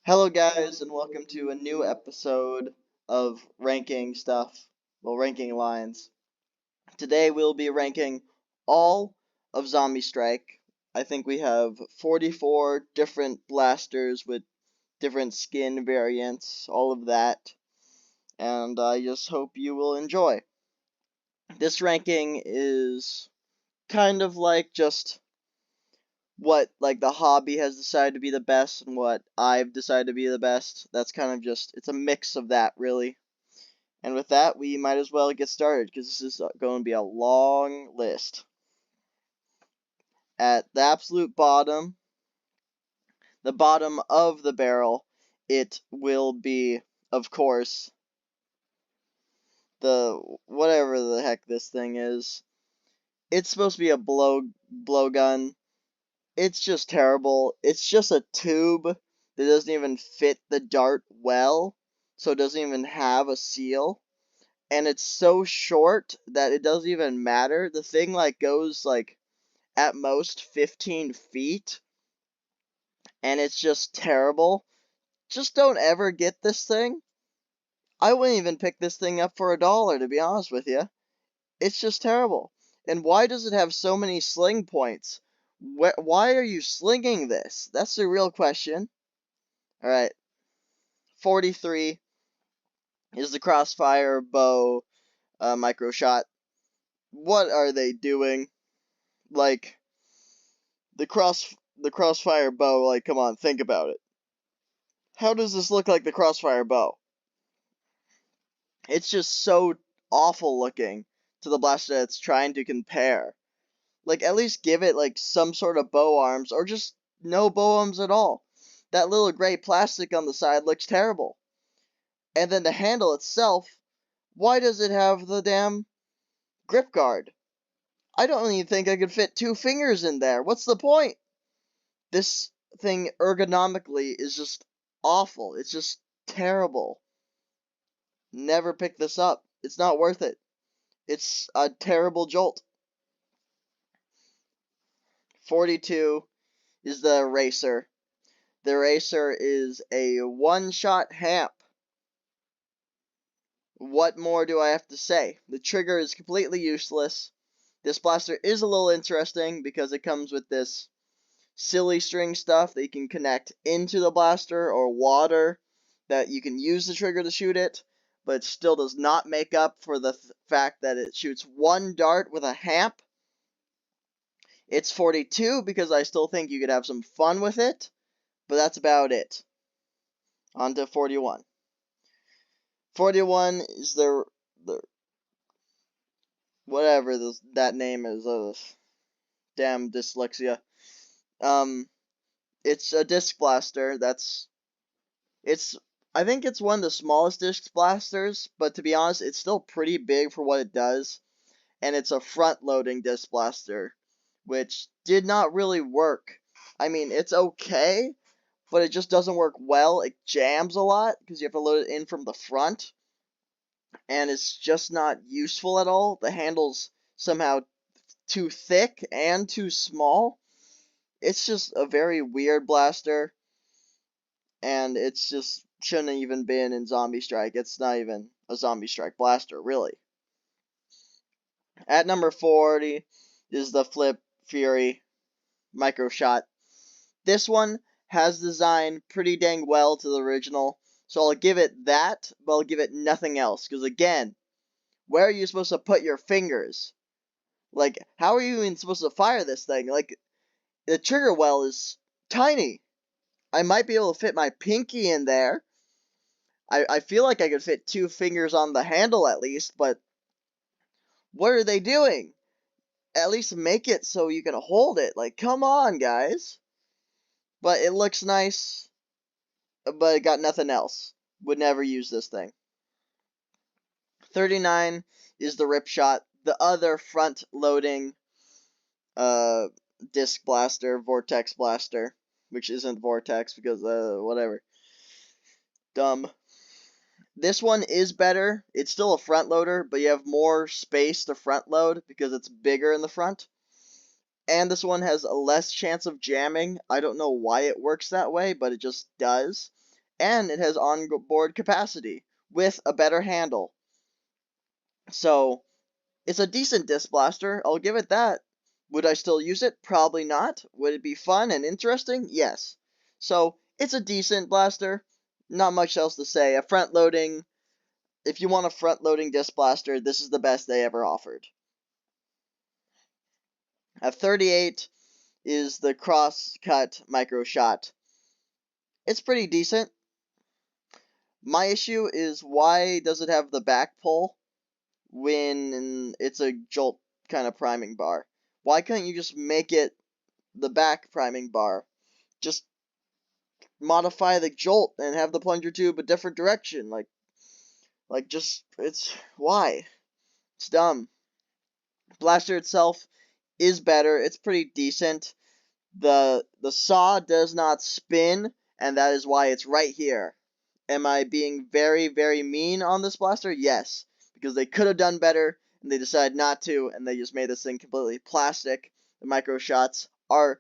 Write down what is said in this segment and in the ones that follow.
Hello, guys, and welcome to a new episode of ranking stuff. Well, ranking lines. Today we'll be ranking all of Zombie Strike. I think we have 44 different blasters with different skin variants, all of that, and I just hope you will enjoy. This ranking is kind of like just what the hobby has decided to be the best and what I've decided to be the best. That's kind of just it's a mix of that really. And with that, we might as well get started because this is going to be a long list. At the absolute bottom, the bottom of the barrel, it will be, of course, the whatever the heck this thing is. It's supposed to be a blowgun. It's just terrible. It's just a tube that doesn't even fit the dart well, so it doesn't even have a seal. And it's so short that it doesn't even matter. The thing goes at most 15 feet, and it's just terrible. Just don't ever get this thing. I wouldn't even pick this thing up for $1, to be honest with you. It's just terrible. And why does it have so many sling points? Why are you slinging this? That's the real question. Alright, 43 is the crossfire bow micro shot. What are they doing? Like, the crossfire bow, come on, think about it. How does this look like the crossfire bow? It's just so awful looking to the blaster that's trying to compare. At least give it some sort of bow arms or just no bow arms at all. That little gray plastic on the side looks terrible. And then the handle itself, why does it have the damn grip guard? I don't even think I could fit 2 fingers in there. What's the point? This thing ergonomically is just awful. It's just terrible. Never pick this up. It's not worth it. It's a terrible jolt. 42 is the Eraser. The Eraser is a one-shot hamp. What more do I have to say? The trigger is completely useless. This blaster is a little interesting because it comes with this silly string stuff that you can connect into the blaster or water that you can use the trigger to shoot it, but it still does not make up for the fact that it shoots one dart with a hamp. It's 42 because I still think you could have some fun with it, but that's about it. On to 41. 41 is the whatever that name is. Damn dyslexia. It's a disc blaster. I think it's one of the smallest disc blasters, but to be honest, it's still pretty big for what it does. And it's a front-loading disc blaster, which did not really work. I mean, it's okay, but it just doesn't work well. It jams a lot because you have to load it in from the front, and it's just not useful at all. The handle's somehow too thick and too small. It's just a very weird blaster, and it's just shouldn't have even been in Zombie Strike. It's not even a Zombie Strike blaster, really. At number 40 is the Flip Fury Micro Shot. This one has designed pretty dang well to the original, so I'll give it that, but I'll give it nothing else. Because again, where are you supposed to put your fingers? How are you even supposed to fire this thing? The trigger well is tiny. I might be able to fit my pinky in there. I feel like I could fit 2 fingers on the handle at least, but what are they doing? At least make it so you can hold it. Come on, guys. But it looks nice, but it got nothing else. Would never use this thing. 39 is the Rip Shot, the other front-loading disc blaster, vortex blaster, which isn't vortex because whatever. Dumb. This one is better. It's still a front loader, but you have more space to front load because it's bigger in the front. And this one has a less chance of jamming. I don't know why it works that way, but it just does. and it has onboard capacity with a better handle. So it's a decent disc blaster, I'll give it that. Would I still use it? Probably not. Would it be fun and interesting? Yes. So it's a decent blaster. Not much else to say. If you want a front-loading disc blaster, this is the best they ever offered. At 38 is the cross-cut micro shot. It's pretty decent. My issue is, why does it have the back pull when it's a jolt kind of priming bar? Why couldn't you just make it the back priming bar? Just modify the jolt and have the plunger tube a different direction. Why? It's dumb. Blaster itself is better. It's pretty decent. The saw does not spin, and that is why it's right here. Am I being very, very mean on this blaster? Yes, because they could have done better, and they decided not to, and they just made this thing completely plastic. The micro shots are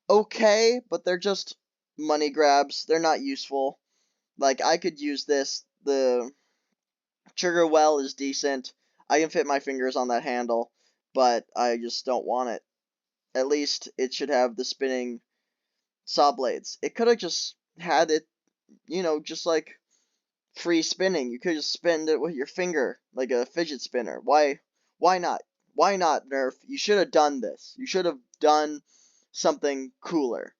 okay, but they're just money grabs. They're not useful. Like, I could use this. The trigger well is decent. I can fit my fingers on that handle, but I just don't want it. At least it should have the spinning saw blades. It could have just had it, just like free spinning. You could just spin it with your finger, like a fidget spinner. Why not? Why not, Nerf? You should have done this. You should have done something cooler.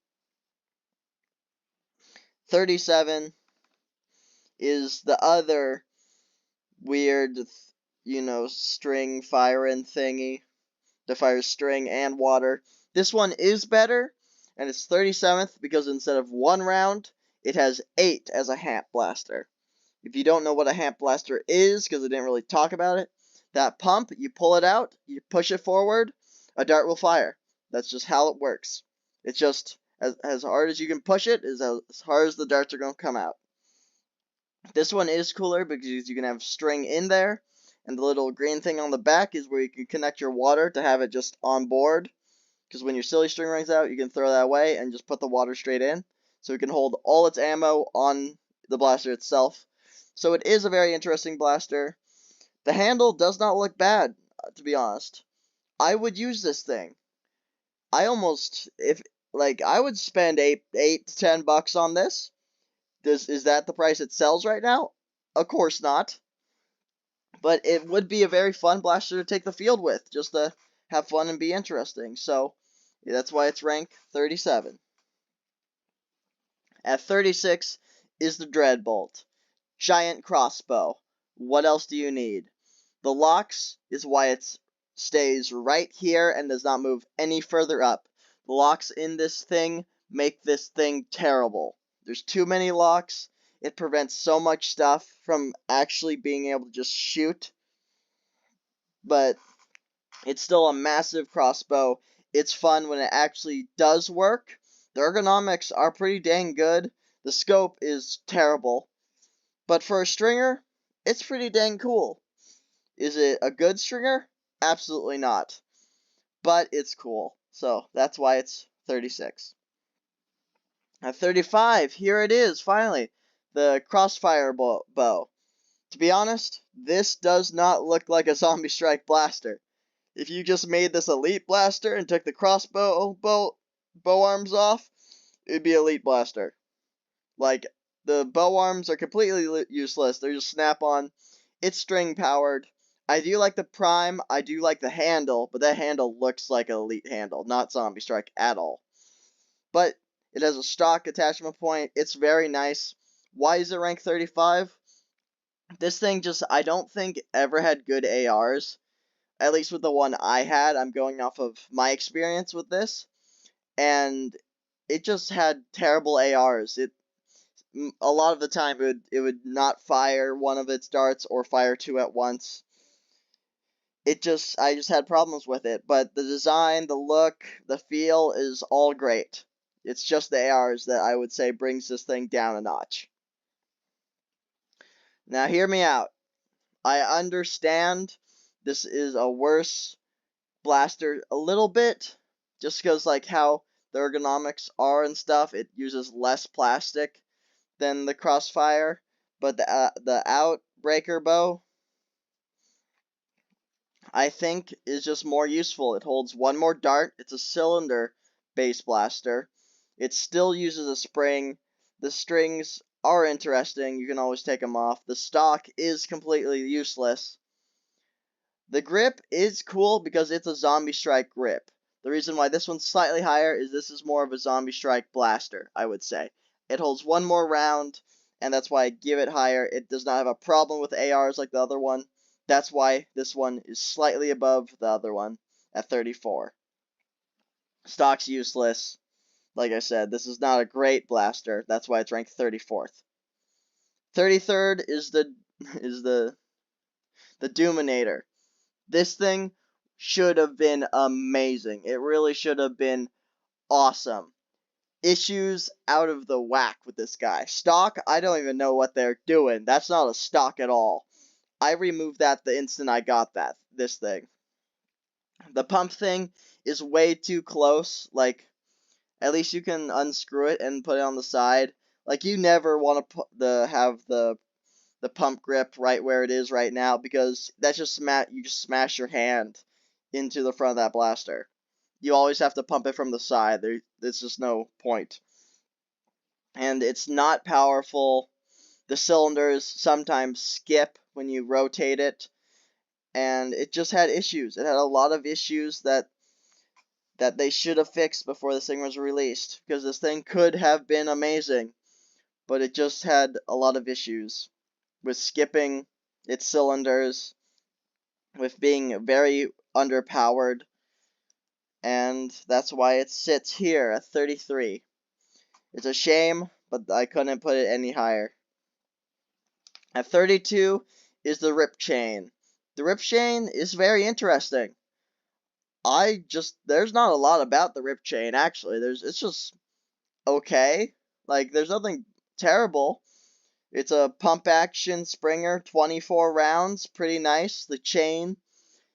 37 is the other weird, string firing thingy. That fires string and water. This one is better, and it's 37th because instead of 1 round, it has 8 as a HAMP blaster. If you don't know what a HAMP blaster is, because I didn't really talk about it, that pump, you pull it out, you push it forward, a dart will fire. That's just how it works. It's just as hard as you can push it is as hard as the darts are going to come out. This one is cooler because you can have string in there, and the little green thing on the back is where you can connect your water to have it just on board. Because when your silly string runs out, you can throw that away and just put the water straight in. So it can hold all its ammo on the blaster itself. So it is a very interesting blaster. The handle does not look bad, to be honest. I would use this thing. I would spend $8 to $10 on this. Is that the price it sells right now? Of course not. But it would be a very fun blaster to take the field with, just to have fun and be interesting. So that's why it's ranked 37. At 36 is the Dreadbolt. Giant crossbow. What else do you need? The locks is why it stays right here and does not move any further up. The locks in this thing make this thing terrible. There's too many locks. It prevents so much stuff from actually being able to just shoot. But it's still a massive crossbow. It's fun when it actually does work. The ergonomics are pretty dang good. The scope is terrible. But for a stringer, it's pretty dang cool. Is it a good stringer? Absolutely not. But it's cool. So that's why it's 36. At 35, here it is, finally. The Crossfire bow. To be honest, this does not look like a Zombie Strike blaster. If you just made this Elite blaster and took the crossbow bow arms off, it'd be Elite blaster. Like, the bow arms are completely useless. They're just snap-on. It's string-powered. I do like the prime. I do like the handle, but that handle looks like an Elite handle, not Zombie Strike at all. But it has a stock attachment point. It's very nice. Why is it ranked 35? This thing just, I don't think, ever had good ARs. At least with the one I had. I'm going off of my experience with this. And it just had terrible ARs. A lot of the time it would not fire one of its darts or fire 2 at once. I just had problems with it. But the design, the look, the feel is all great. It's just the ARs that I would say brings this thing down a notch. Now hear me out. I understand this is a worse blaster a little bit, just because like how the ergonomics are and stuff. It uses less plastic than the Crossfire, but the Outbreaker bow, I think, is just more useful. It holds one more dart. It's a cylinder-based blaster. It still uses a spring. The strings are interesting. You can always take them off. The stock is completely useless. The grip is cool because it's a Zombie Strike grip. The reason why this one's slightly higher is this is more of a Zombie Strike blaster, I would say. It holds one more round, and that's why I give it higher. It does not have a problem with ARs like the other one. That's why this one is slightly above the other one at 34. Stock's useless. Like I said, this is not a great blaster. That's why it's ranked 34th. 33rd is the Doominator. This thing should have been amazing. It really should have been awesome. Issues out of the whack with this guy. Stock, I don't even know what they're doing. That's not a stock at all. I removed that the instant I got this thing. The pump thing is way too close. Like, at least you can unscrew it and put it on the side. Like, you never want to have the pump grip right where it is right now, because that's just you just smash your hand into the front of that blaster. You always have to pump it from the side. There's just no point. And it's not powerful. The cylinders sometimes skip when you rotate it, and it just had issues. It had a lot of issues that they should have fixed before this thing was released, because this thing could have been amazing, but it just had a lot of issues with skipping its cylinders, with being very underpowered, and that's why it sits here at 33. It's a shame, but I couldn't put it any higher. At 32 is the Rip Chain. The Rip Chain is very interesting. There's not a lot about the Rip Chain, actually. It's just okay. Like, there's nothing terrible. It's a pump action Springer, 24 rounds, pretty nice. The chain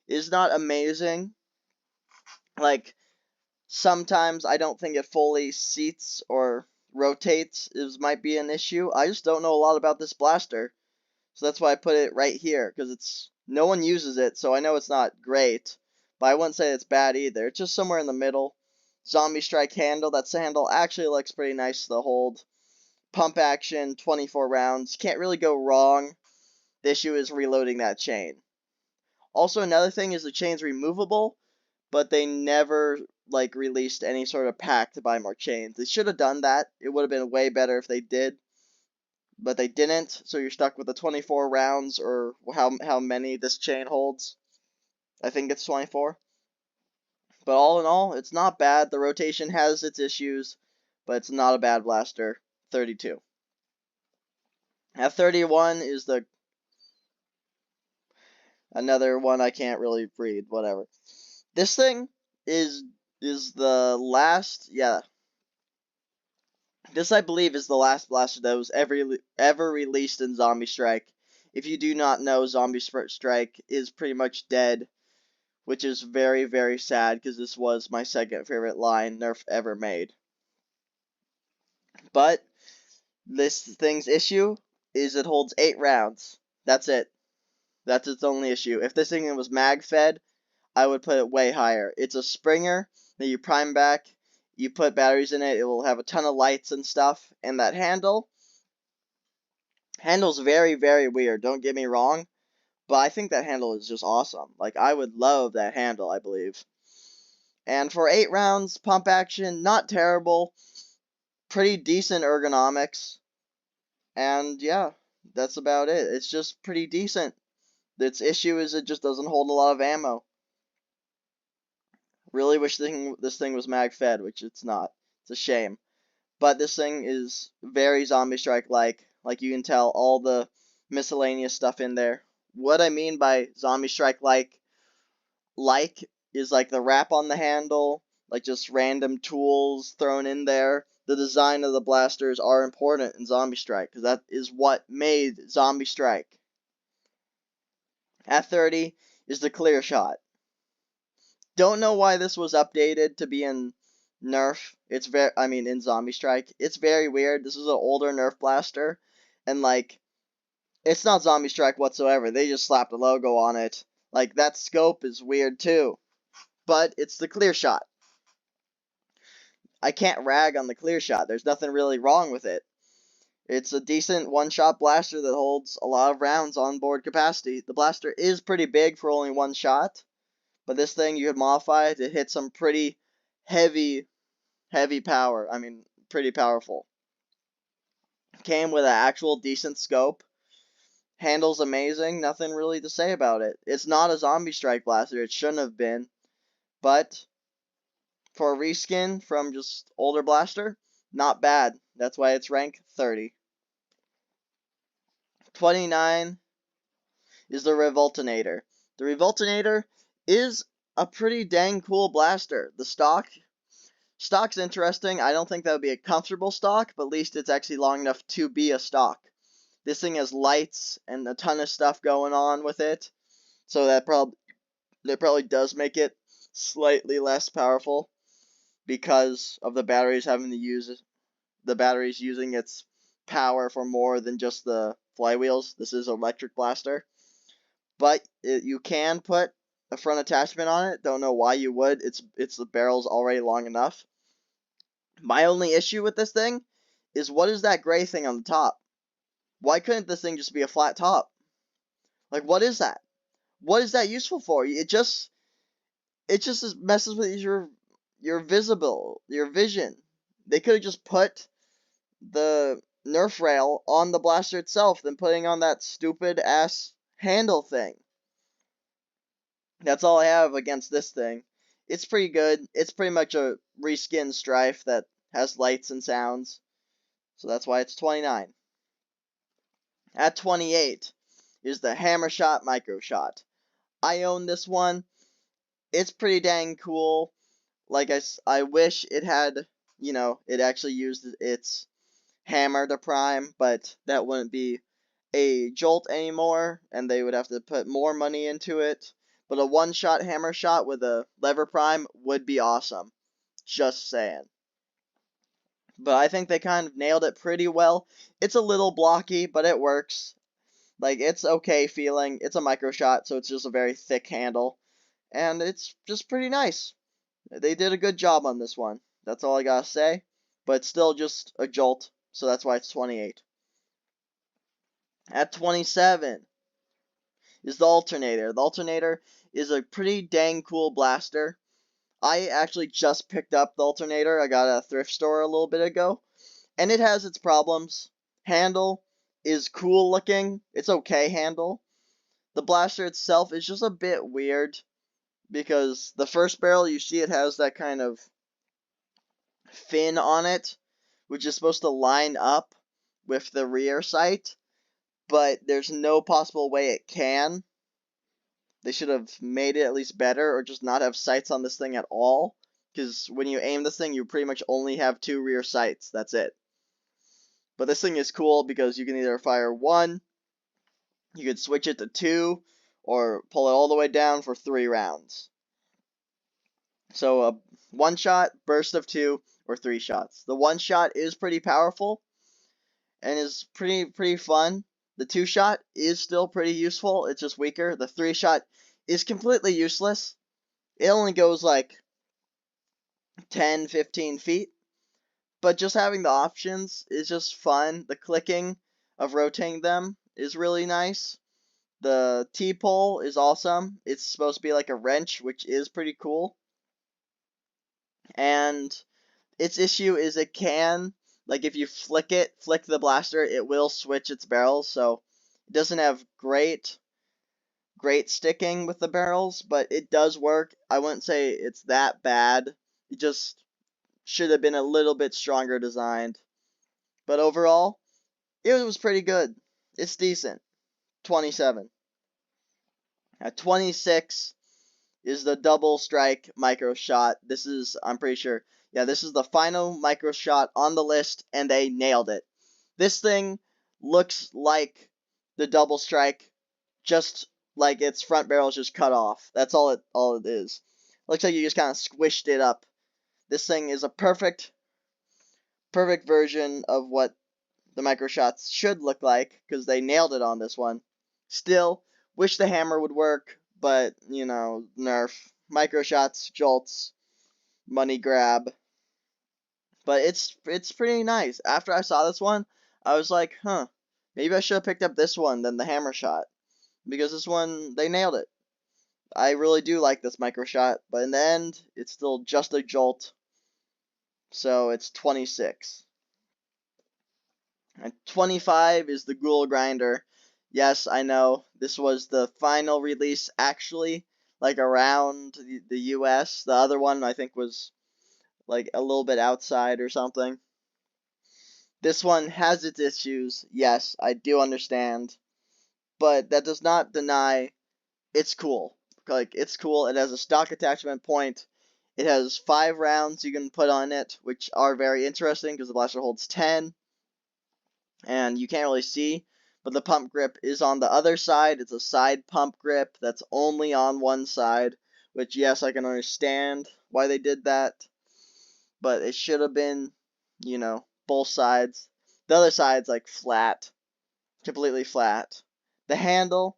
is not amazing. Like, sometimes I don't think it fully seats or rotates might be an issue. I just don't know a lot about this blaster. So that's why I put it right here, because no one uses it, so I know it's not great. But I wouldn't say it's bad either. It's just somewhere in the middle. Zombie Strike handle. That handle actually looks pretty nice to hold. Pump action, 24 rounds. Can't really go wrong. The issue is reloading that chain. Also, another thing is the chain's removable, but they never released any sort of pack to buy more chains. They should have done that. It would have been way better if they did, but they didn't. So you're stuck with the 24 rounds, or how many this chain holds. I think it's 24. But all in all, it's not bad. The rotation has its issues, but it's not a bad blaster. 32. At 31 is another one I can't really read. Whatever. This thing is the last. Yeah. This, I believe, is the last blaster that was ever released in Zombie Strike. If you do not know, Zombie Strike is pretty much dead, which is very, very sad, because this was my second favorite line Nerf ever made. But this thing's issue is it holds 8 rounds. That's it. That's its only issue. If this thing was mag-fed, I would put it way higher. It's a Springer that you prime back, you put batteries in it, it will have a ton of lights and stuff, and that handle's very, very weird, don't get me wrong, but I think that handle is just awesome. Like, I would love that handle, I believe. And for 8 rounds, pump action, not terrible, pretty decent ergonomics, and yeah, that's about it. It's just pretty decent. Its issue is it just doesn't hold a lot of ammo. Really wish this thing was mag-fed, which it's not. It's a shame. But this thing is very Zombie Strike-like. Like, you can tell all the miscellaneous stuff in there. What I mean by Zombie Strike-like is like the wrap on the handle, like just random tools thrown in there. The design of the blasters are important in Zombie Strike, because that is what made Zombie Strike. At 30 is the Clear Shot. Don't know why this was updated to be in nerf. In Zombie Strike, it's very weird. This is an older nerf blaster, and like, it's not Zombie Strike whatsoever. They just slapped a logo on it. Like, that scope is weird too. But it's the clear shot. I can't rag on the clear shot. There's nothing really wrong with it. It's a decent one-shot blaster that holds a lot of rounds on board capacity. The blaster is pretty big for only one shot, but this thing you could modify to hit some pretty heavy power. Pretty powerful. Came with an actual decent scope. Handles amazing. Nothing really to say about it. It's not a Zombie Strike blaster. It shouldn't have been. But for a reskin from just older blaster, not bad. That's why it's rank 30. 29 is the Revoltinator. The Revoltinator is a pretty dang cool blaster. The stock's interesting. I don't think that would be a comfortable stock, but at least it's actually long enough to be a stock. This thing has lights and a ton of stuff going on with it, so that probably does make it slightly less powerful because of the batteries using its power for more than just the flywheels. This is an electric blaster. But you can put a front attachment on it. Don't know why you would. It's the barrel's already long enough. My only issue with this thing is, what is that gray thing on the top? Why couldn't this thing just be a flat top? Like, what is that? What is that useful for? It just messes with your vision. They could have just put the nerf rail on the blaster itself than putting on that stupid ass handle thing. That's all I have against this thing. It's pretty good. It's pretty much a reskin Strife that has lights and sounds. So that's why it's 29. At 28 is the Hammershot Micro Shot. I own this one. It's pretty dang cool. Like, I wish it had, it actually used its hammer to prime, but that wouldn't be a jolt anymore, and they would have to put more money into it. But a one-shot hammer shot with a lever prime would be awesome. Just saying. But I think they kind of nailed it pretty well. It's a little blocky, but it works. Like, it's okay feeling. It's a micro shot, so it's just a very thick handle. And it's just pretty nice. They did a good job on this one. That's all I gotta say. But it's still just a jolt, so that's why it's 28. At 27 is the Alternator. The Alternator is a pretty dang cool blaster. I actually just picked up the Alternator. I got at a thrift store a little bit ago. And it has its problems. Handle is cool looking. It's okay handle. The blaster itself is just a bit weird, because the first barrel, you see it has that kind of fin on it, which is supposed to line up with the rear sight, but there's no possible way it can. They should have made it at least better, or just not have sights on this thing at all, because when you aim this thing, you pretty much only have 2 rear sights. That's it. But this thing is cool because you can either fire 1, you could switch it to 2, or pull it all the way down for 3 rounds. So a 1-shot, burst of 2, or 3 shots. The 1-shot is pretty powerful and is pretty fun. The 2-shot is still pretty useful. It's just weaker. The 3-shot is completely useless. It only goes like 10, 15 feet. But just having the options is just fun. The clicking of rotating them is really nice. The T-pole is awesome. It's supposed to be like a wrench, which is pretty cool. And its issue is it can, like, if you flick the blaster, it will switch its barrels, so it doesn't have great sticking with the barrels, but it does work. I wouldn't say it's that bad. It just should have been a little bit stronger designed. But overall, it was pretty good. It's decent. 27. At 26 is the Double Strike Micro Shot. This is, I'm pretty sure, this is the final micro shot on the list, and they nailed it. This thing looks like the Double Strike, just like its front barrel is just cut off. That's all it is. Looks like you just kind of squished it up. This thing is a perfect version of what the micro shots should look like, because they nailed it on this one. Still, wish the hammer would work, but, you know, nerf. Micro shots, jolts, money grab. But it's pretty nice. After I saw this one, I was like, huh, maybe I should have picked up this one than the hammer shot. Because this one, they nailed it. I really do like this micro shot, but in the end, it's still just a jolt. So it's 26. And 25 is the Ghoul Grinder. Yes, I know, this was the final release actually, like around the US. The other one I think was like a little bit outside or something. This one has its issues, yes, I do understand. But that does not deny it's cool. Like, it's cool. It has a stock attachment point. It has 5 rounds you can put on it, which are very interesting because the blaster holds 10. And you can't really see, but the pump grip is on the other side. It's a side pump grip that's only on one side, which, yes, I can understand why they did that, but it should have been, you know, both sides. The other side's like flat, completely flat. The handle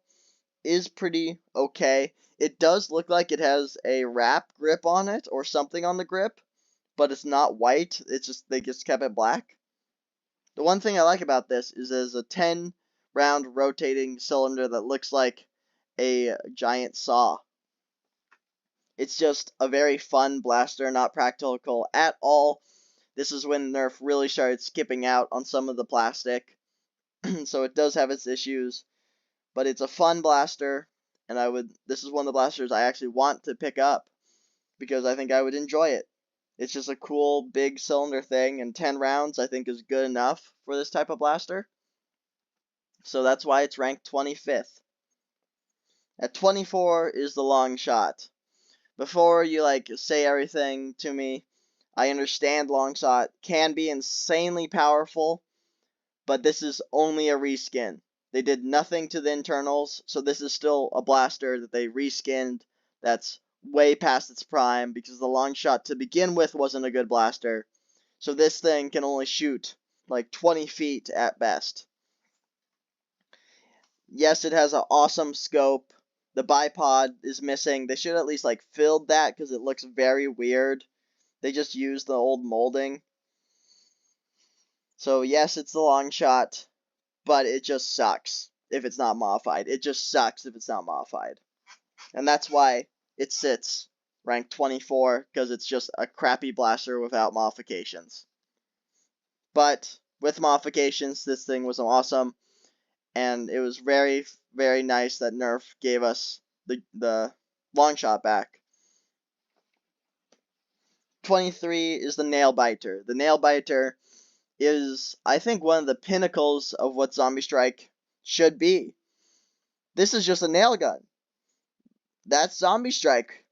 is pretty okay. It does look like it has a wrap grip on it or something on the grip, but it's not white. It's just they just kept it black. The one thing I like about this is there's a 10 round rotating cylinder that looks like a giant saw. It's just a very fun blaster, not practical at all. This is when Nerf really started skipping out on some of the plastic, so it does have its issues, but it's a fun blaster, and this is one of the blasters I actually want to pick up because I think I would enjoy it. It's just a cool big cylinder thing, and 10 rounds I think is good enough for this type of blaster. So that's why it's ranked 25th. At 24 is the long shot. Before you say everything to me, I understand long shot can be insanely powerful, but this is only a reskin. They did nothing to the internals, so this is still a blaster that they reskinned that's way past its prime because the long shot to begin with wasn't a good blaster. So this thing can only shoot like 20 feet at best. Yes, it has an awesome scope. The bipod is missing. They should at least filled that because it looks very weird. They just used the old molding. So yes, it's the long shot, but it just sucks if it's not modified. It just sucks if it's not modified. And that's why it sits ranked 24, because it's just a crappy blaster without modifications. But with modifications, this thing was awesome. And it was very, very nice that Nerf gave us the long shot back. 23 is the nail biter. The nail biter is, I think, one of the pinnacles of what Zombie Strike should be. This is just a nail gun. That's Zombie Strike.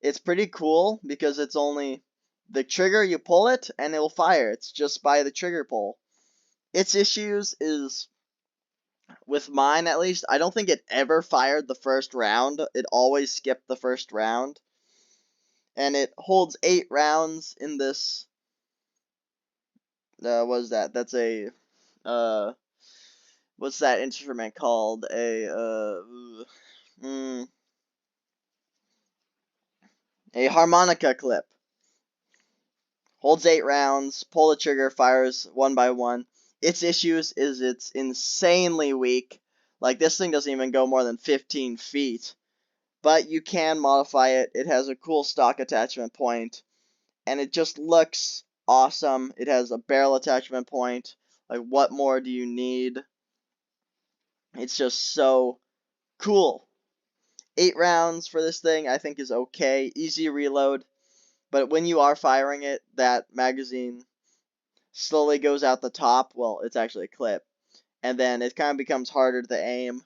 It's pretty cool because it's only the trigger, you pull it, and it will fire. It's just by the trigger pull. Its issues is, with mine at least, I don't think it ever fired the first round. It always skipped the first round. And it holds 8 rounds in this. What is that? That's a. What's that instrument called? A harmonica clip. Holds 8 rounds, pull the trigger, fires one by one. Its issues is it's insanely weak. Like, this thing doesn't even go more than 15 feet. But you can modify it. It has a cool stock attachment point. And it just looks awesome. It has a barrel attachment point. Like, what more do you need? It's just so cool. 8 rounds for this thing I think is okay. Easy reload. But when you are firing it, that magazine slowly goes out the top. Well, it's actually a clip. And then it kind of becomes harder to aim.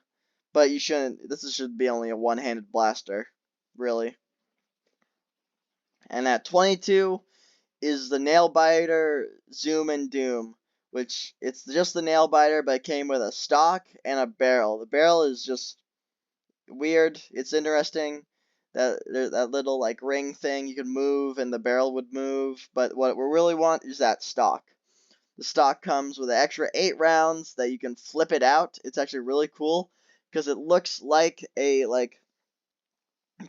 But you shouldn't. This should be only a one-handed blaster, really. And at 22 is the nail biter Zoom and Doom, which it's just the nail biter, but it came with a stock and a barrel. The barrel is just weird. It's interesting. that little like ring thing you could move and the barrel would move. But what we really want is that stock. The stock comes with an extra 8 rounds that you can flip it out. It's actually really cool because it looks like a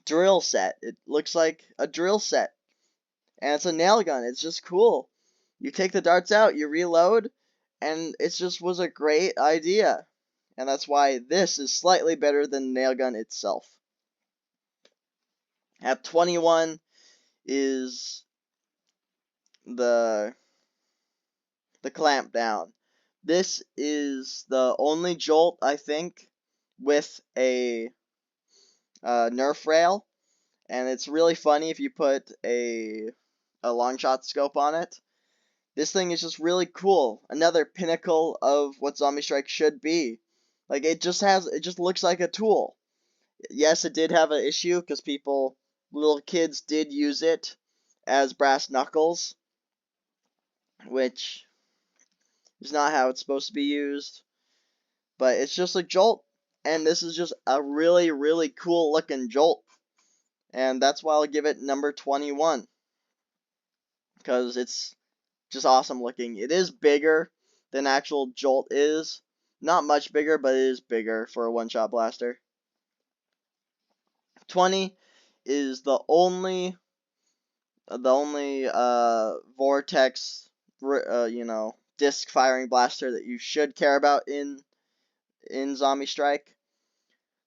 drill set. It looks like a drill set, and it's a nail gun. It's just cool. You take the darts out, you reload, and it just was a great idea. And that's why this is slightly better than the nail gun itself. At 21 is the clamp down. This is the only jolt, I think, with a nerf rail, and it's really funny if you put a long shot scope on it. This thing is just really cool. Another pinnacle of what Zombie Strike should be. Like it just looks like a tool. Yes, it did have an issue because little kids did use it as brass knuckles, which is not how it's supposed to be used. But it's just a jolt, and this is just a really, really cool looking jolt. And that's why I'll give it number 21. Because it's just awesome looking. It is bigger than actual jolt is. Not much bigger, but it is bigger for a one-shot blaster. 20 is the only vortex, disc firing blaster that you should care about in Zombie Strike.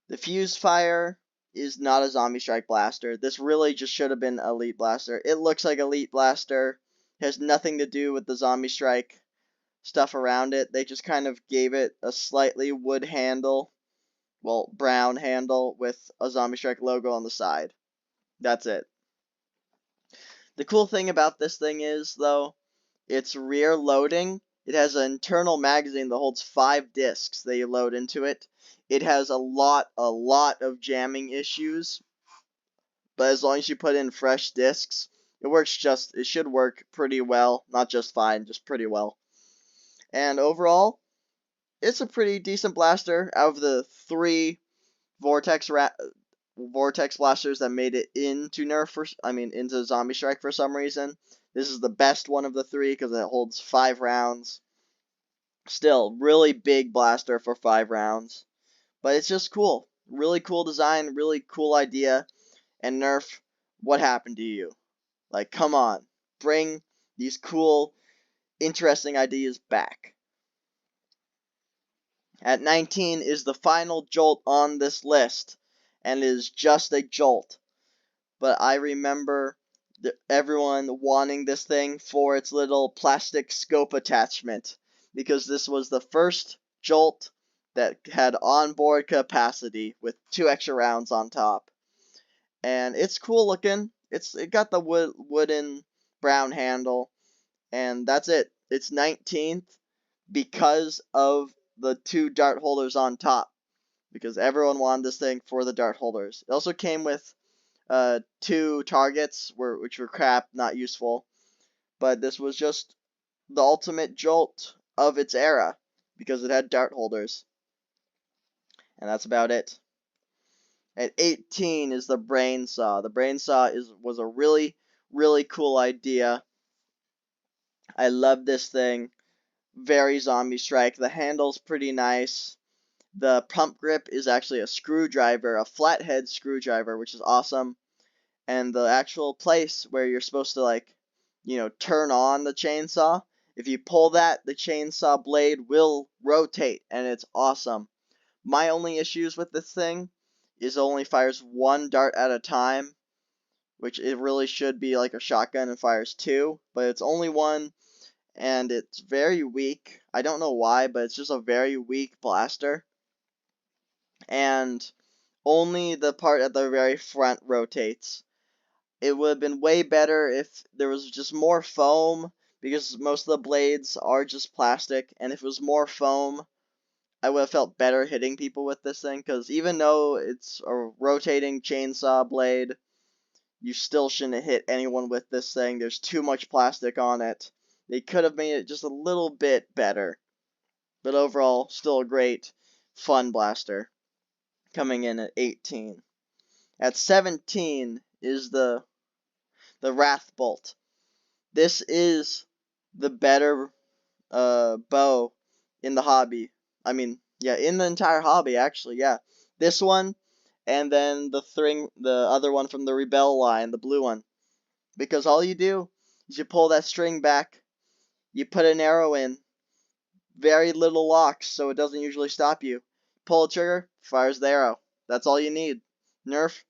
The fuse fire is not a Zombie Strike blaster. This really just should have been Elite Blaster. It looks like Elite Blaster. It has nothing to do with the Zombie Strike stuff around it. They just kind of gave it a slightly wood handle, brown handle with a Zombie Strike logo on the side. That's it. The cool thing about this thing is, though, it's rear loading. It has an internal magazine that holds 5 discs that you load into it. It has a lot of jamming issues, but as long as you put in fresh discs, it should work pretty well. Not just fine, just pretty well. And overall, it's a pretty decent blaster. Out of the 3 vortex blasters that made it into into Zombie Strike for some reason, this is the best one of the 3 because it holds 5 rounds. Still, really big blaster for 5 rounds. But it's just cool. Really cool design, really cool idea. And Nerf, what happened to you? Like, come on. Bring these cool, interesting ideas back. At 19 is the final jolt on this list, and is just a jolt. But I remember everyone wanting this thing for its little plastic scope attachment, because this was the first jolt that had onboard capacity with 2 extra rounds on top. And it's cool looking. It got the wooden brown handle, and that's it. It's 19th because of the 2 dart holders on top, because everyone wanted this thing for the dart holders. It also came with 2 targets, which were crap, not useful. But this was just the ultimate jolt of its era, because it had dart holders. And that's about it. At 18 is the brain saw. The brain saw was a really, really cool idea. I love this thing. Very Zombie Strike. The handle's pretty nice. The pump grip is actually a screwdriver, a flathead screwdriver, which is awesome. And the actual place where you're supposed to turn on the chainsaw, if you pull that, the chainsaw blade will rotate, and it's awesome. My only issues with this thing is it only fires 1 dart at a time, which it really should be like a shotgun and fires 2, but it's only 1, and it's very weak. I don't know why, but it's just a very weak blaster. And only the part at the very front rotates. It would have been way better if there was just more foam, because most of the blades are just plastic, and if it was more foam, I would have felt better hitting people with this thing, because even though it's a rotating chainsaw blade, you still shouldn't hit anyone with this thing. There's too much plastic on it. They could have made it just a little bit better. But overall, still a great, fun blaster. Coming in at 18. At 17 is the Wrath Bolt. This is the better bow in the hobby. I mean, yeah, in the entire hobby, actually, yeah. This one, and then the other one from the Rebel line, the blue one. Because all you do is you pull that string back, you put an arrow in, very little locks, so it doesn't usually stop you. Pull the trigger, fires the arrow. That's all you need. Nerf,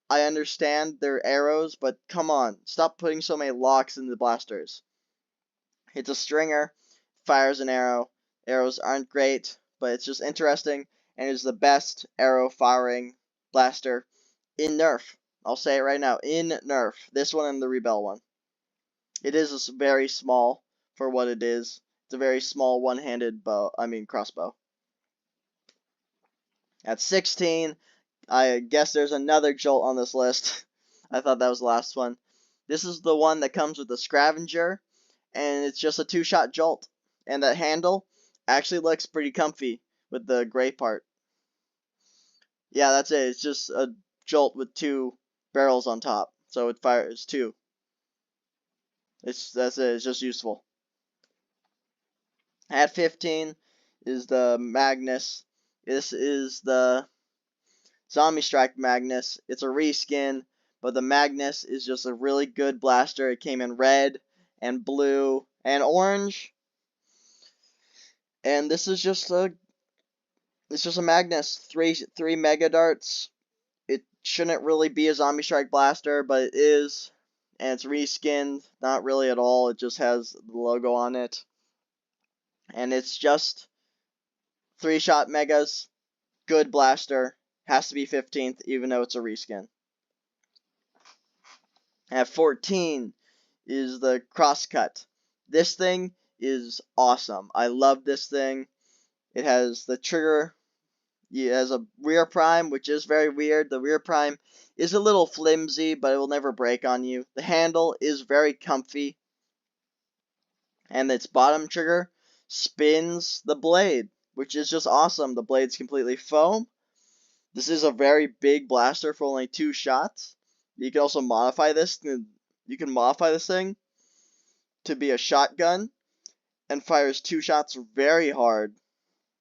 I understand they're arrows, but come on, stop putting so many locks in the blasters. It's a stringer, fires an arrow. Arrows aren't great, but it's just interesting, and is the best arrow firing blaster in Nerf. I'll say it right now, in Nerf. This one and the Rebel one. It is very small for what it is. It's a very small one-handed crossbow. At 16, I guess there's another Jolt on this list. I thought that was the last one. This is the one that comes with the Scavenger, and it's just a 2-shot Jolt. And that handle actually looks pretty comfy with the gray part. Yeah, that's it. It's just a Jolt with 2 barrels on top, so it fires 2. That's it. It's just useful. At 15 is the Magnus. This is the Zombie Strike Magnus. It's a reskin, but the Magnus is just a really good blaster. It came in red and blue and orange. And this is just a Magnus. Three mega darts. It shouldn't really be a Zombie Strike blaster, but it is. And it's reskinned. Not really at all. It just has the logo on it. And it's just 3-shot megas. Good blaster. Has to be 15th, even though it's a reskin. At 14 is the Crosscut. This thing is awesome. I love this thing. It has the trigger. It has a rear prime, which is very weird. The rear prime is a little flimsy, but it will never break on you. The handle is very comfy. And its bottom trigger spins the blade, which is just awesome. The blade's completely foam. This is a very big blaster for only 2 shots. You can also modify this. You can modify this thing to be a shotgun and fires 2 shots very hard.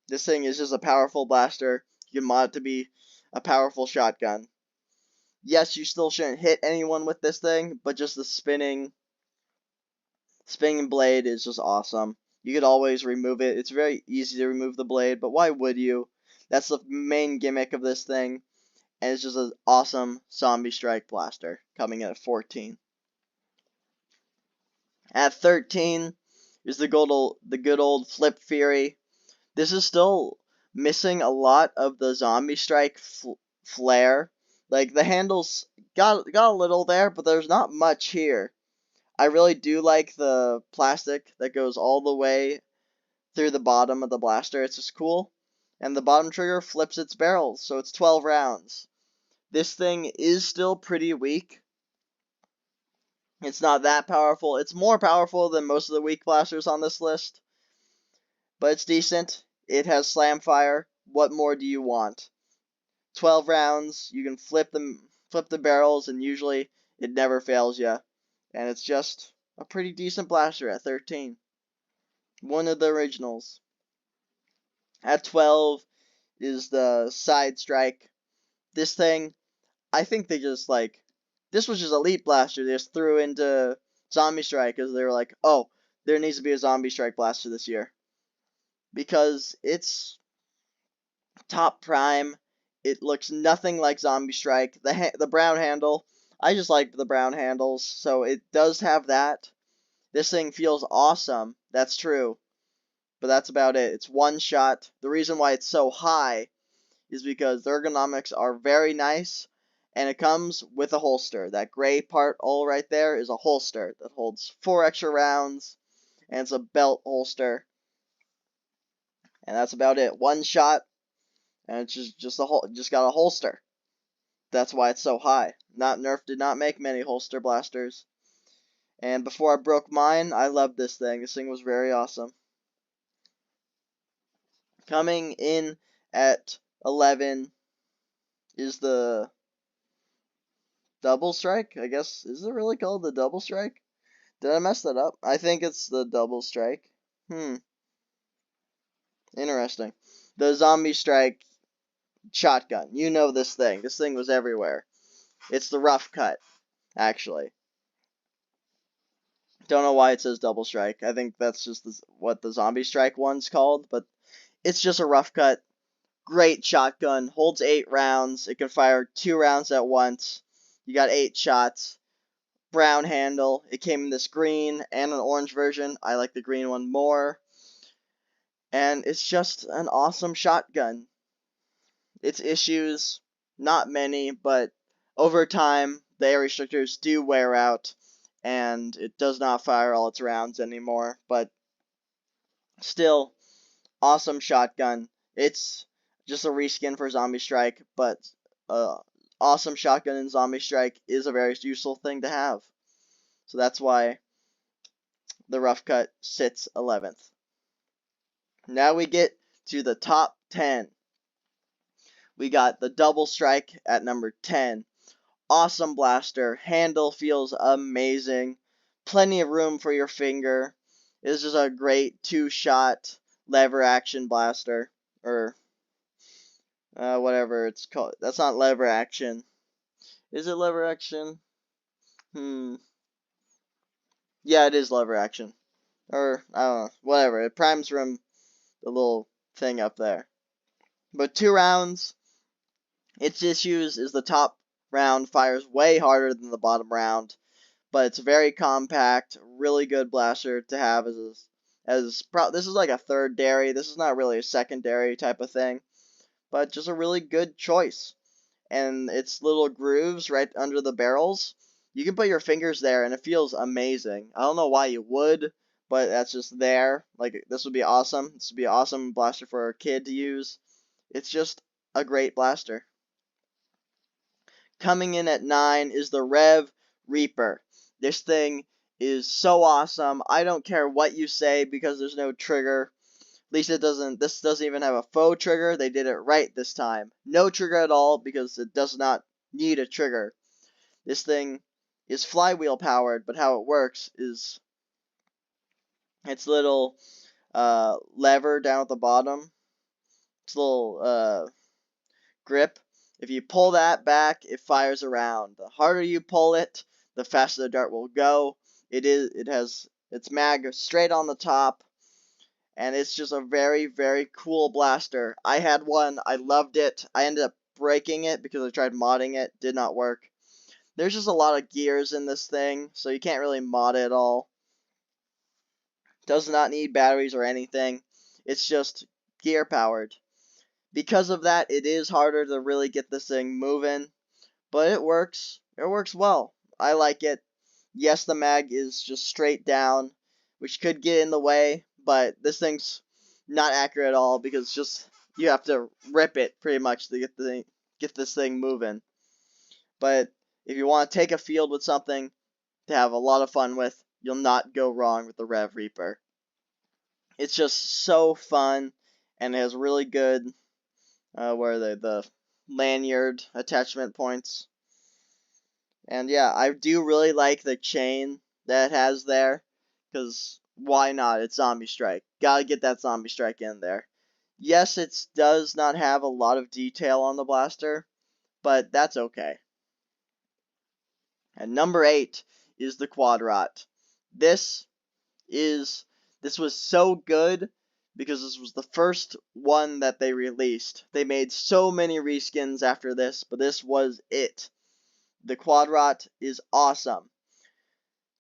This thing is just a powerful blaster. You can mod it to be a powerful shotgun. Yes, you still shouldn't hit anyone with this thing, but just the spinning blade is just awesome. You could always remove it. It's very easy to remove the blade, but why would you? That's the main gimmick of this thing. And it's just an awesome Zombie Strike blaster coming in at 14. At 13 is the good old Flip Fury. This is still missing a lot of the Zombie Strike flair. Like, the handles got a little there, but there's not much here. I really do like the plastic that goes all the way through the bottom of the blaster. It's just cool. And the bottom trigger flips its barrels, so it's 12 rounds. This thing is still pretty weak. It's not that powerful. It's more powerful than most of the weak blasters on this list. But it's decent. It has slam fire. What more do you want? 12 rounds. You can flip the barrels, and usually it never fails you. And it's just a pretty decent blaster at 13. One of the originals. At 12 is the Side Strike. This thing, I think they just this was just Elite Blaster. They just threw into Zombie Strike because they were like, oh, there needs to be a Zombie Strike blaster this year. Because it's top prime. It looks nothing like Zombie Strike. The brown handle, I just like the brown handles, so it does have that. This thing feels awesome. That's true. But that's about it. It's 1 shot. The reason why it's so high is because the ergonomics are very nice, and it comes with a holster. That gray part all right there is a holster that holds 4 extra rounds, and it's a belt holster. And that's about it. 1 shot, and it's just got a holster. That's why it's so high. Nerf did not make many holster blasters. And before I broke mine, I loved this thing. This thing was very awesome. Coming in at 11 is the Double strike, I guess. Is it really called the double strike? Did I mess that up? I think it's the double strike. Interesting. The zombie strike shotgun. You know this thing. This thing was everywhere. It's the rough cut, actually. Don't know why it says double strike. I think that's just what the zombie strike one's called, but it's just a rough cut. Great shotgun. Holds 8 rounds. It can fire 2 rounds at once. You got 8 shots. Brown handle. It came in this green and an orange version. I like the green one more. And it's just an awesome shotgun. Its issues, not many, but over time, the air restrictors do wear out, and it does not fire all its rounds anymore, but still, awesome shotgun. It's just a reskin for Zombie Strike, but awesome shotgun in Zombie Strike is a very useful thing to have. So that's why the rough cut sits 11th. Now we get to the top 10. We got the double strike at number 10. Awesome blaster. Handle feels amazing. Plenty of room for your finger. It's just a great 2-shot lever action blaster. Or whatever it's called. That's not lever action. Is it lever action? Yeah, it is lever action. Or, I don't know. Whatever. It primes from the little thing up there. But 2 rounds. Its issues is the top round fires way harder than the bottom round, but it's very compact, really good blaster to have this is like a third dairy. This is not really a secondary type of thing, but just a really good choice. And its little grooves right under the barrels, you can put your fingers there and it feels amazing. I don't know why you would, but that's just there. Like, this would be awesome. This would be an awesome blaster for a kid to use. It's just a great blaster. Coming in at 9 is the Rev Reaper. This thing is so awesome. I don't care what you say because there's no trigger. At least this doesn't even have a faux trigger. They did it right this time. No trigger at all because it does not need a trigger. This thing is flywheel powered, but how it works is its little lever down at the bottom. Its little grip. If you pull that back, it fires around. The harder you pull it, the faster the dart will go. It has its mag straight on the top, and it's just a very, very cool blaster. I had one, I loved it. I ended up breaking it because I tried modding it, did not work. There's just a lot of gears in this thing, so you can't really mod it all. Does not need batteries or anything. It's just gear powered. Because of that, it is harder to really get this thing moving, but it works. It works well. I like it. Yes, the mag is just straight down, which could get in the way, but this thing's not accurate at all because just you have to rip it pretty much to get this thing moving. But if you want to take a field with something to have a lot of fun with, you'll not go wrong with the Rev Reaper. It's just so fun, and it has really good where are they? The lanyard attachment points. And yeah, I do really like the chain that it has there, because why not? It's Zombie Strike. Gotta get that Zombie Strike in there. Yes, it does not have a lot of detail on the blaster, but that's okay. And number 8 is the Quadrat. This was so good because this was the first one that they released. They made so many reskins after this, but this was it. The Quadrat is awesome.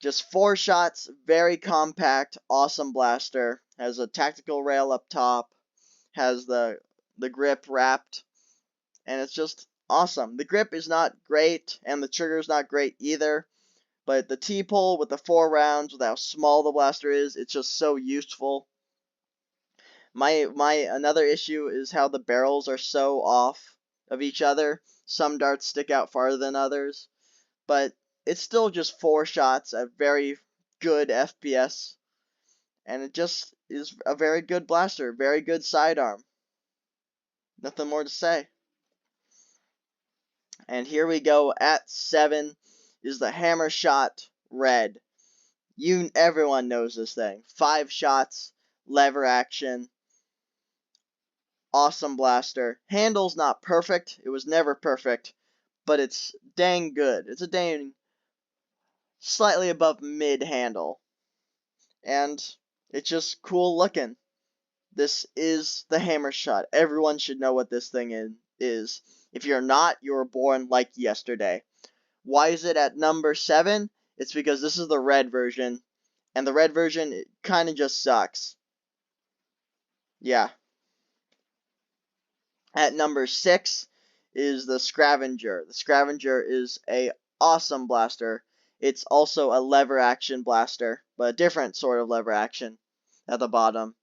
Just 4 shots, very compact, awesome blaster. Has a tactical rail up top, has the grip wrapped, and it's just awesome. The grip is not great, and the trigger is not great either, but the T-pull with the 4 rounds, with how small the blaster is, it's just so useful. My another issue is how the barrels are so off of each other. Some darts stick out farther than others, but it's still just 4 shots at very good FPS, and it just is a very good blaster, very good sidearm. Nothing more to say. And here we go at 7 is the Hammer Shot Red. Everyone knows this thing. 5 shots, lever action, awesome blaster. Handle's not perfect. It was never perfect, but it's dang good. It's a dang slightly above mid handle. And it's just cool looking. This is the Hammer Shot. Everyone should know what this thing is. If you're not, you were born like yesterday. Why is it at number 7? It's because this is the red version, and the red version kind of just sucks. Yeah. At number 6 is the Scavenger. The Scavenger is a awesome blaster. It's also a lever action blaster, but a different sort of lever action at the bottom.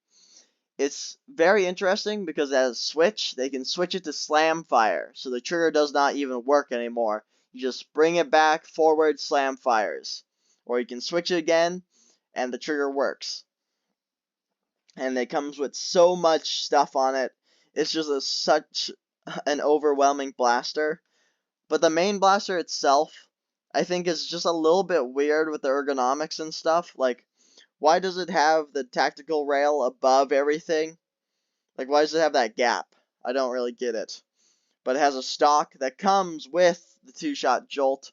It's very interesting because as a switch, they can switch it to slam fire, so the trigger does not even work anymore. You just bring it back, forward, slam fires. Or you can switch it again, and the trigger works. And it comes with so much stuff on it. It's just such an overwhelming blaster. But the main blaster itself, I think, is just a little bit weird with the ergonomics and stuff. Like, why does it have the tactical rail above everything? Like, why does it have that gap? I don't really get it. But it has a stock that comes with the 2-shot jolt.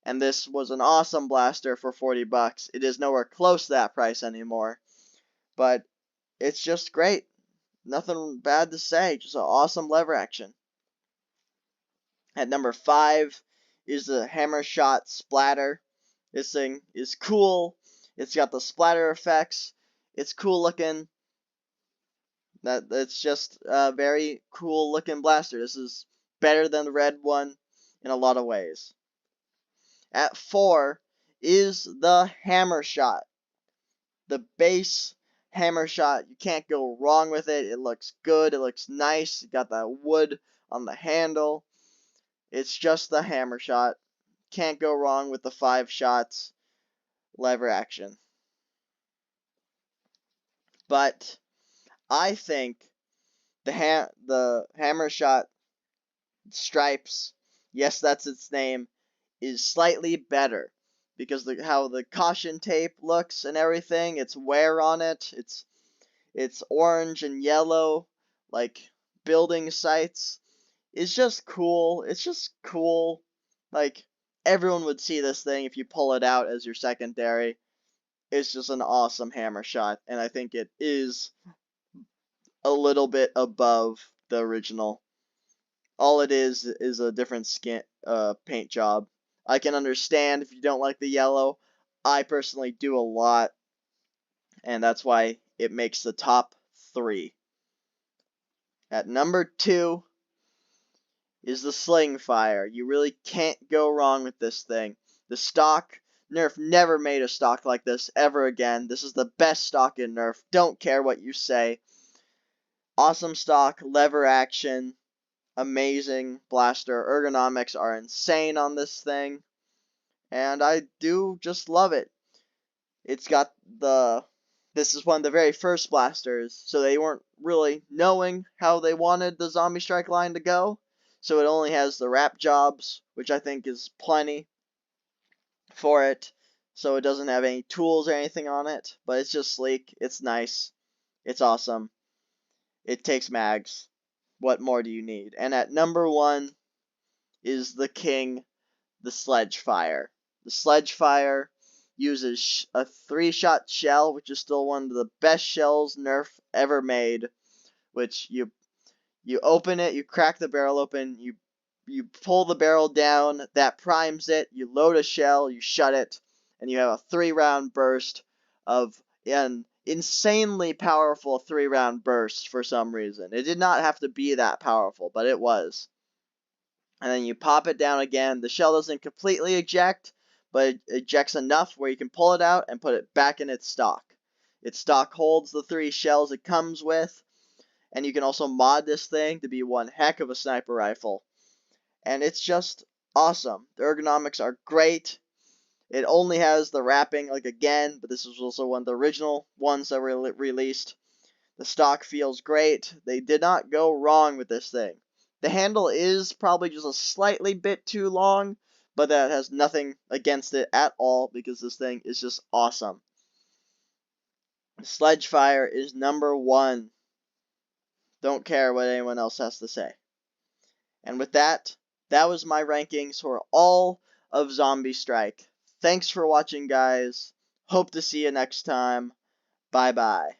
And this was an awesome blaster for 40 bucks. It is nowhere close to that price anymore. But it's just great. Nothing bad to say. Just an awesome lever action. At number 5 is the Hammer Shot Splatter. This thing is cool. It's got the splatter effects. It's cool looking. It's just a very cool looking blaster. This is better than the red one in a lot of ways. At 4 is the Hammer Shot. The base Hammer Shot. You can't go wrong with it. It looks good. It looks nice. You got that wood on the handle. It's just the Hammer Shot. Can't go wrong with the 5 shots lever action. But I think the Hammer Shot Stripes, yes, that's its name, is slightly better because how the caution tape looks and everything, its wear on it, it's orange and yellow like building sites. It's just cool. It's just cool. Like, everyone would see this thing if you pull it out as your secondary. It's just an awesome Hammer Shot, and I think it is a little bit above the original. All it is a different paint job. I can understand if you don't like the yellow. I personally do a lot, and that's why it makes the top 3. At number 2 is the Sling Fire. You really can't go wrong with this thing. The stock, Nerf never made a stock like this ever again. This is the best stock in Nerf. Don't care what you say. Awesome stock, lever action, amazing blaster. Ergonomics are insane on this thing, and I do just love it. It's got this is one of the very first blasters, so they weren't really knowing how they wanted the Zombie Strike line to go, so it only has the wrap jobs, which I think is plenty for it, so it doesn't have any tools or anything on it, but it's just sleek, it's nice, it's awesome, it takes mags. What more do you need? And at number 1 is the king, the Sledge Fire. The Sledge Fire uses a 3-shot shell, which is still one of the best shells Nerf ever made. Which you open it, you crack the barrel open, you pull the barrel down, that primes it. You load a shell, you shut it, and you have a 3-round burst of an insanely powerful 3-round burst for some reason. It did not have to be that powerful, but it was. And then you pop it down again. The shell doesn't completely eject, but it ejects enough where you can pull it out and put it back in its stock. Its stock holds the 3 shells it comes with, and you can also mod this thing to be one heck of a sniper rifle. And it's just awesome. The ergonomics are great. It only has the wrapping, like again, but this was also one of the original ones that were released. The stock feels great. They did not go wrong with this thing. The handle is probably just a slightly bit too long, but that has nothing against it at all because this thing is just awesome. Sledgefire is number 1. Don't care what anyone else has to say. And with that, that was my rankings for all of Zombie Strike. Thanks for watching, guys. Hope to see you next time. Bye-bye.